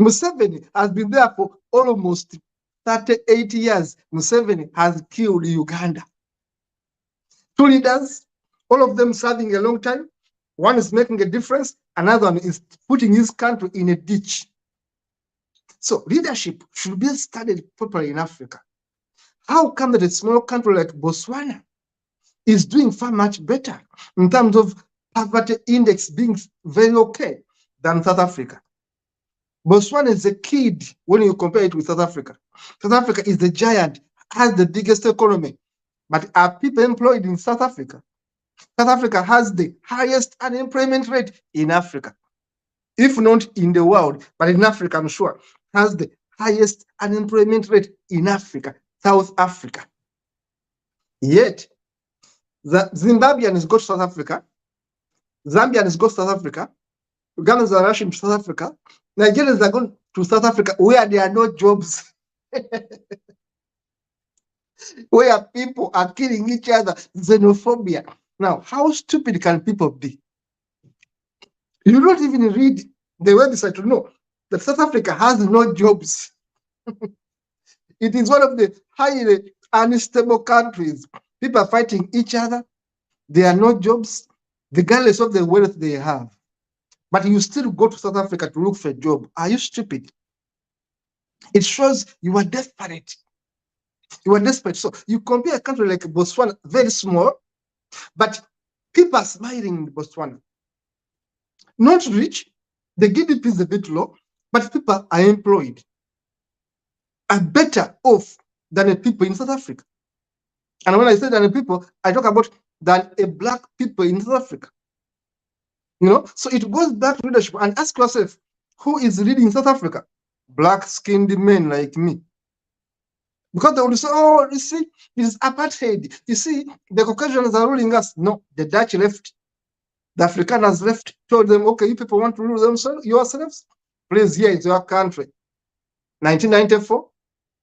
Museveni has been there for almost 38 years. Museveni has killed Uganda. 2 leaders, all of them serving a long time. One is making a difference, another one is putting his country in a ditch. So leadership should be studied properly in Africa. How come that a small country like Botswana is doing far much better in terms of poverty index being very okay than South Africa? Botswana is a kid when you compare it with South Africa. South Africa is the giant, has the biggest economy. But are people employed in South Africa? South Africa has the highest unemployment rate in Africa. if not in the world, but in Africa, I'm sure, has the highest unemployment rate in Africa, South Africa. Yet, the Zimbabweans go to South Africa, Zambians go to South Africa, Ugandans are rushing to South Africa, Nigerians are going to South Africa where there are no jobs, where people are killing each other, xenophobia. Now, how stupid can people be? You don't even read the website to know that South Africa has no jobs. It is one of the highly unstable countries. People are fighting each other. There are no jobs, regardless of the wealth they have. But you still go to South Africa to look for a job. Are you stupid? It shows you are desperate. You are desperate. So you compare a country like Botswana, very small, but people are smiling in Botswana. Not rich, the GDP is a bit low, but people are employed, are better off than the people in South Africa. And when I say than the people, I talk about than a black people in South Africa. You know, so it goes back to leadership. And ask yourself, who is leading South Africa? Black-skinned men like me. Because they will say, oh, you see, it is apartheid. You see, the Caucasians are ruling us. No, the Dutch left. The Afrikaners left, told them, okay, you people want to rule themselves, yourselves? Please, here is your country. 1994,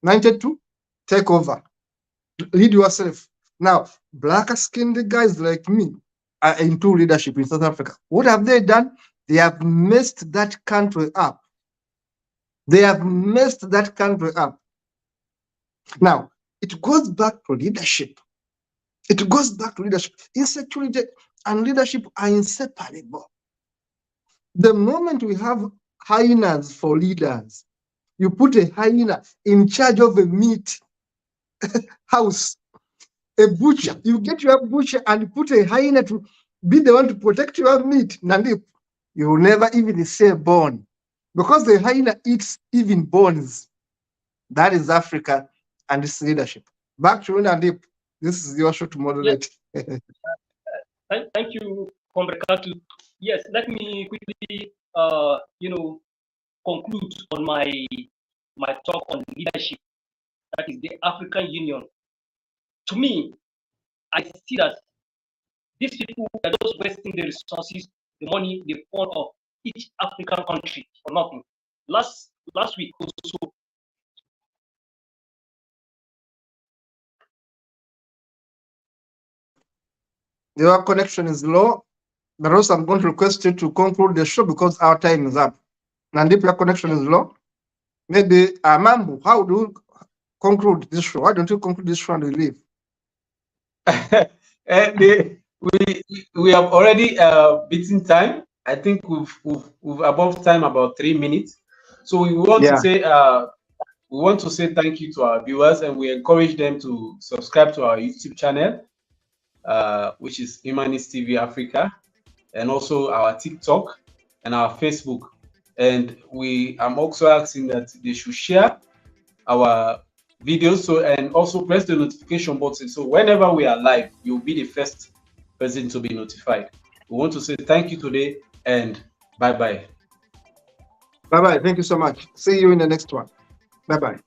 92, take over. Lead yourself. Now, black-skinned guys like me are into leadership in South Africa. What have they done? They have messed that country up. They have messed that country up. Now, it goes back to leadership. It goes back to leadership. Insecurity and leadership are inseparable. The moment we have hyenas for leaders, you put a hyena in charge of a meat house, a butcher, you get your butcher and put a hyena to be the one to protect your meat, Nandip, you will never even say bone, because the hyena eats even bones. That is Africa and its leadership. Back to you, Nandip. This is your show to moderate. Yes. Thank you, Comrade Katu. Yes, let me quickly, conclude on my talk on leadership. That is the African Union. To me, I see that these people are just wasting the resources, the money, the fund of each African country for nothing. Last week also, your connection is low, but also I'm going to request you to conclude the show because our time is up. And if your connection is low, maybe Mambu, how do you conclude this show? Why don't you conclude this show and we leave? We have already beaten time. I think we've above time about 3 minutes. So we want to say thank you to our viewers, and we encourage them to subscribe to our YouTube channel, which is Humanist TV Africa, and also our TikTok and our Facebook. And I'm also asking that they should share our videos, and also press the notification button, so whenever we are live, you'll be the first person to be notified. We want to say thank you today, and bye-bye. Bye-bye. Thank you so much. See you in the next one. Bye-bye.